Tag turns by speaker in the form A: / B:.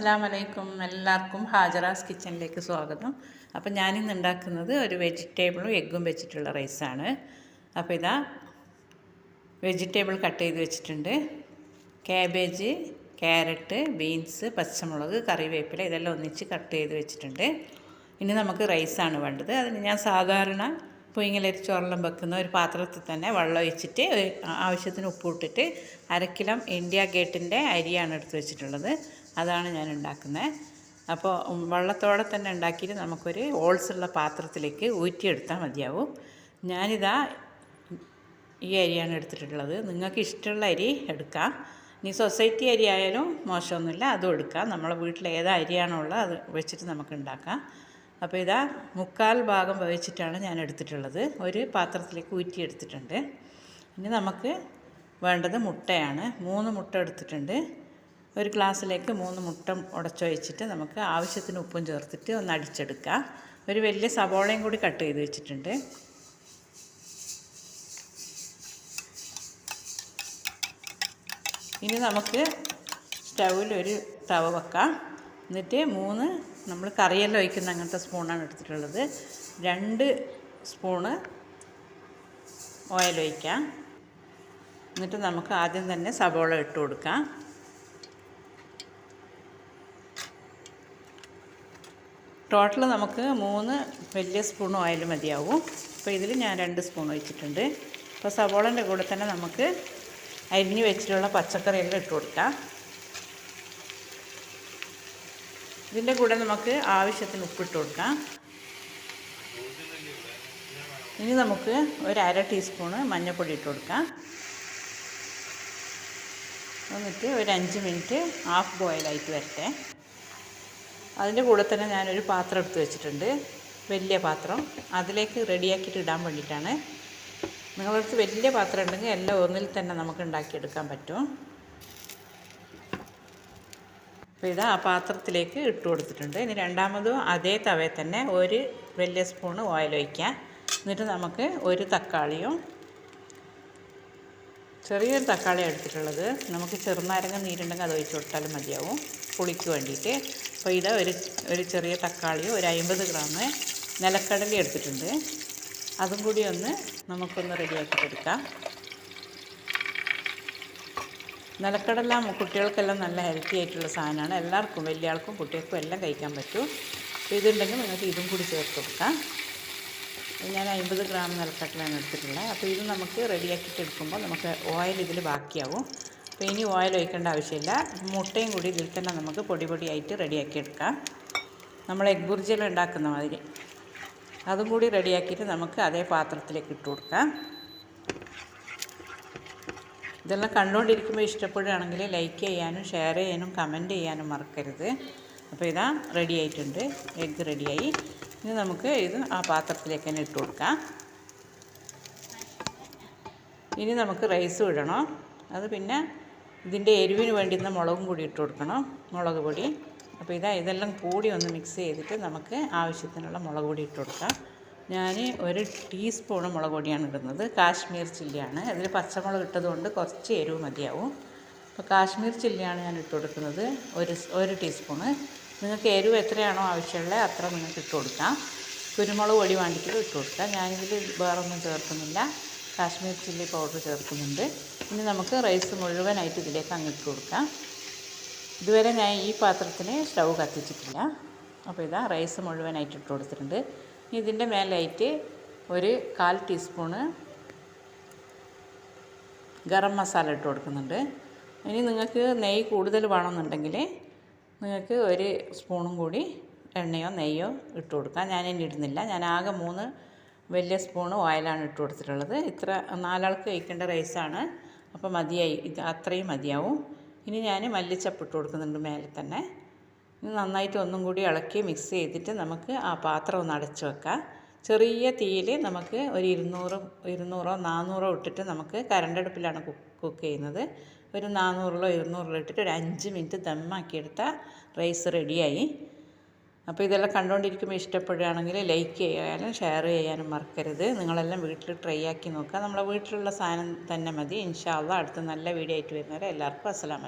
A: അസ്സലാമു അലൈക്കും. എല്ലാവർക്കും ഹാജറാസ് കിച്ചണിലേക്ക് സ്വാഗതം. അപ്പോൾ ഞാനിന്ന് ഉണ്ടാക്കുന്നത് ഒരു വെജിറ്റബിളും എഗ്ഗും വെച്ചിട്ടുള്ള റൈസാണ്. അപ്പോൾ ഇതാ വെജിറ്റബിൾ കട്ട് ചെയ്ത് വെച്ചിട്ടുണ്ട്. കാബേജ്, ക്യാരറ്റ്, ബീൻസ്, പച്ചമുളക്, കറിവേപ്പില ഇതെല്ലാം ഒന്നിച്ച് കട്ട് ചെയ്ത് വെച്ചിട്ടുണ്ട്. ഇനി നമുക്ക് റൈസാണ് വേണ്ടത്. അതിന് ഞാൻ സാധാരണ പുഴുങ്ങലരിച്ചോറെല്ലാം വെക്കുന്ന ഒരു പാത്രത്തിൽ തന്നെ വെള്ളം ഒഴിച്ചിട്ട് ആവശ്യത്തിന് ഉപ്പ് ഇട്ടിട്ട് 1/2 കിലോ ഇന്ത്യ ഗേറ്റിൻ്റെ അരിയാണ് എടുത്ത് വെച്ചിട്ടുള്ളത്. അതാണ് ഞാൻ ഉണ്ടാക്കുന്നത്. അപ്പോൾ വെള്ളത്തോടെ തന്നെ ഉണ്ടാക്കിയിട്ട് നമുക്കൊരു ഹോൾസുള്ള പാത്രത്തിലേക്ക് ഊറ്റിയെടുത്താൽ മതിയാവും. ഞാനിതാ ഈ അരിയാണ് എടുത്തിട്ടുള്ളത്. നിങ്ങൾക്ക് ഇഷ്ടമുള്ള അരി എടുക്കാം. ഇനി സൊസൈറ്റി അരി ആയാലും മോശമൊന്നുമില്ല, അതും എടുക്കാം. നമ്മളെ വീട്ടിൽ ഏത് അരിയാണോ ഉള്ളത് അത് വെച്ചിട്ട് നമുക്ക് ഉണ്ടാക്കാം. അപ്പോൾ ഇതാ 3/4 ഭാഗം വേവിച്ചിട്ടാണ് ഞാൻ എടുത്തിട്ടുള്ളത്. ഒരു പാത്രത്തിലേക്ക് ഊറ്റിയെടുത്തിട്ടുണ്ട്. ഇനി നമുക്ക് വേണ്ടത് മുട്ടയാണ്. 3 മുട്ട എടുത്തിട്ടുണ്ട്. ഒരു ഗ്ലാസ്സിലേക്ക് 3 മുട്ട ഉടച്ചൊഴിച്ചിട്ട് നമുക്ക് ആവശ്യത്തിന് ഉപ്പും ചേർത്തിട്ട് ഒന്ന് അടിച്ചെടുക്കാം. ഒരു വലിയ സവോളയും കൂടി കട്ട് ചെയ്ത് വെച്ചിട്ടുണ്ട്. ഇനി നമുക്ക് സ്റ്റൗവിൽ ഒരു തവ വെക്കാം. എന്നിട്ട് 3 നമ്മൾ കറിയെല്ലാം ഒഴിക്കുന്ന അങ്ങനത്തെ സ്പൂണാണ് എടുത്തിട്ടുള്ളത്. 2 സ്പൂണ് ഓയിൽ ഒഴിക്കാം. എന്നിട്ട് നമുക്ക് ആദ്യം തന്നെ സവോള ഇട്ട് കൊടുക്കാം. ടോട്ടൽ നമുക്ക് 3 വലിയ സ്പൂൺ ഓയിൽ മതിയാവും. അപ്പോൾ ഇതിൽ ഞാൻ 2 സ്പൂൺ ഒഴിച്ചിട്ടുണ്ട്. അപ്പോൾ സവോളൻ്റെ കൂടെ തന്നെ നമുക്ക് അരിഞ്ഞ് വെച്ചിട്ടുള്ള പച്ചക്കറിയെല്ലാം ഇട്ട് കൊടുക്കാം. ഇതിൻ്റെ കൂടെ നമുക്ക് ആവശ്യത്തിന് ഉപ്പിട്ട് കൊടുക്കാം. ഇനി നമുക്ക് ഒരു 1/2 ടീസ്പൂണ് മഞ്ഞൾപ്പൊടി ഇട്ട് കൊടുക്കാം. എന്നിട്ട് ഒരു 5 മിനിറ്റ് ഹാഫ് ബോയിലായിട്ട് വരട്ടെ. അതിൻ്റെ കൂടെ തന്നെ ഞാനൊരു പാത്രം എടുത്ത് വെച്ചിട്ടുണ്ട്, വലിയ പാത്രം. അതിലേക്ക് റെഡിയാക്കിയിട്ട് ഇടാൻ വേണ്ടിയിട്ടാണ്. നിങ്ങളടുത്ത് വലിയ പാത്രം ഉണ്ടെങ്കിൽ എല്ലാം ഒന്നിൽ തന്നെ നമുക്ക് ഉണ്ടാക്കിയെടുക്കാൻ പറ്റും. അപ്പോൾ ഇതാ ആ പാത്രത്തിലേക്ക് ഇട്ട് കൊടുത്തിട്ടുണ്ട്. ഇനി രണ്ടാമതും അതേ തവയിൽ തന്നെ ഒരു വലിയ സ്പൂണ് ഓയിൽ ഒഴിക്കാം. എന്നിട്ട് നമുക്ക് ഒരു തക്കാളിയും, ചെറിയൊരു തക്കാളിയാണ് എടുത്തിട്ടുള്ളത്. നമുക്ക് ചെറുനാരങ്ങ നീരുണ്ടെങ്കിൽ അത് ഒഴിച്ച് കൊടുത്താലും മതിയാവും പുളിക്ക് വേണ്ടിയിട്ട്. അപ്പോൾ ഇത് ഒരു ചെറിയ തക്കാളിയും ഒരു 50 ഗ്രാം നിലക്കടല എടുത്തിട്ടുണ്ട്. അതും കൂടി നമുക്കൊന്ന് റെഡിയാക്കിയിട്ടെടുക്കാം. നിലക്കടല കുട്ടികൾക്കെല്ലാം നല്ല ഹെൽത്തി ആയിട്ടുള്ള സാധനമാണ്. എല്ലാവർക്കും, വലിയ ആൾക്കും കുട്ടികൾക്കും എല്ലാം കഴിക്കാൻ പറ്റും. അപ്പോൾ ഇതുണ്ടെങ്കിൽ നിങ്ങൾക്ക് ഇതും കൂടി ചേർത്ത് കൊടുക്കാം. ഞാൻ 50 ഗ്രാം നിലക്കടലയാണ് എടുത്തിട്ടുള്ളത്. അപ്പോൾ ഇത് നമുക്ക് റെഡിയാക്കിയിട്ട് എടുക്കുമ്പോൾ നമുക്ക് ഓയിൽ ഇതിൽ ബാക്കിയാവും. അപ്പോൾ ഇനി ഓയിൽ ഒഴിക്കേണ്ട ആവശ്യമില്ല. മുട്ടയും കൂടി ഇതിൽ തന്നെ നമുക്ക് പൊടിയായിട്ട് റെഡിയാക്കി എടുക്കാം. നമ്മൾ എഗ് ബുർജിയെല്ലാം ഉണ്ടാക്കുന്ന മാതിരി അതും കൂടി റെഡിയാക്കിയിട്ട് നമുക്ക് അതേ പാത്രത്തിലേക്ക് ഇട്ട് കൊടുക്കാം. ഇതെല്ലാം കണ്ടുകൊണ്ടിരിക്കുമ്പോൾ ഇഷ്ടപ്പെടുകയാണെങ്കിൽ ലൈക്ക് ചെയ്യാനും ഷെയർ ചെയ്യാനും കമൻറ്റ് ചെയ്യാനും മറക്കരുത്. അപ്പോൾ ഇതാ റെഡി ആയിട്ടുണ്ട്, എഗ്ഗ് റെഡിയായി. ഇനി നമുക്ക് ഇത് ആ പാത്രത്തിലേക്ക് തന്നെ ഇട്ട് കൊടുക്കാം. ഇനി നമുക്ക് റൈസ് ഇടണം. അത് പിന്നെ ഇതിൻ്റെ എരിവിന് വേണ്ടുന്ന മുളകും കൂടി ഇട്ട് കൊടുക്കണം, മുളക് പൊടി. അപ്പോൾ ഇതെല്ലാം കൂടി ഒന്ന് മിക്സ് ചെയ്തിട്ട് നമുക്ക് ആവശ്യത്തിനുള്ള മുളക് പൊടി ഇട്ട് കൊടുക്കാം. ഞാൻ 1 ടീസ്പൂണ് മുളക് പൊടിയാണ് ഇടുന്നത്. കാശ്മീർ ചില്ലിയാണ്. അതിൽ പച്ചമുളക് ഇട്ടതുകൊണ്ട് കുറച്ച് എരിവ് മതിയാവും. അപ്പോൾ കാശ്മീർ ചില്ലിയാണ് ഞാൻ ഇട്ട് കൊടുക്കുന്നത്, 1 ടീസ്പൂണ്. നിങ്ങൾക്ക് എരിവ് എത്രയാണോ ആവശ്യമുള്ളത് അത്ര നിങ്ങൾക്ക് ഇട്ട് കൊടുക്കാം. കുരുമുളക് പൊടി വേണ്ടിയിട്ട് ഇട്ട് കൊടുക്കാം. ഞാനിതിൽ വേറൊന്നും ചേർക്കുന്നില്ല, കാശ്മീർ ചില്ലി പൗഡർ ചേർക്കുന്നുണ്ട്. ഇനി നമുക്ക് റൈസ് മുഴുവനായിട്ട് ഇതിലേക്ക് അങ്ങ് ഇട്ട് കൊടുക്കാം. ഇതുവരെ ഞാൻ ഈ പാത്രത്തിന് സ്റ്റൗ കത്തിച്ചിട്ടില്ല. അപ്പോൾ ഇതാ റൈസ് മുഴുവനായിട്ട് ഇട്ട് കൊടുത്തിട്ടുണ്ട്. ഇതിൻ്റെ മേലായിട്ട് ഒരു 1/4 ടീസ്പൂണ് ഗരം മസാല ഇട്ട് കൊടുക്കുന്നുണ്ട്. ഇനി നിങ്ങൾക്ക് നെയ്യ് കൂടുതൽ വേണമെന്നുണ്ടെങ്കിൽ നിങ്ങൾക്ക് 1 സ്പൂണും കൂടി എണ്ണയോ നെയ്യോ ഇട്ട് കൊടുക്കാം. ഞാനിനി ഇടുന്നില്ല. ഞാൻ ആകെ 3 വലിയ സ്പൂണ് ഓയിലാണ് ഇട്ട് കൊടുത്തിട്ടുള്ളത്. ഇത്ര 4 ആൾക്ക് കഴിക്കേണ്ട റൈസാണ്. അപ്പോൾ മതിയായി, ഇത് അത്രയും മതിയാവും. ഇനി ഞാൻ മല്ലിച്ചപ്പ് ഇട്ട് കൊടുക്കുന്നുണ്ട് മേലെ തന്നെ. ഇനി നന്നായിട്ട് ഒന്നും കൂടി ഇളക്കി മിക്സ് ചെയ്തിട്ട് നമുക്ക് ആ പാത്രം ഒന്ന് അടച്ച് വെക്കാം. ചെറിയ തീയിൽ നമുക്ക് ഒരു 200 400 ഇട്ടിട്ട് നമുക്ക് കരണ്ടടുപ്പിലാണ് കുക്ക് ചെയ്യുന്നത്. ഒരു 400 200 ഇട്ടിട്ട് ഒരു 5 മിനിറ്റ് ദമ്മാക്കിയെടുത്താൽ റൈസ് റെഡിയായി. അപ്പോൾ ഇതെല്ലാം കണ്ടുകൊണ്ടിരിക്കുമ്പോൾ ഇഷ്ടപ്പെടുകയാണെങ്കിൽ ലൈക്ക് ചെയ്യാനും ഷെയർ ചെയ്യാനും മറക്കരുത്. നിങ്ങളെല്ലാം വീട്ടിൽ ട്രൈ ആക്കി നോക്കുക. നമ്മളെ വീട്ടിലുള്ള സാധനം തന്നെ മതി. ഇൻഷാ അള്ളാ അടുത്ത നല്ല വീഡിയോ ആയിട്ട് വരുന്നവരെ എല്ലാവർക്കും അസ്സലാമു അലൈക്കും.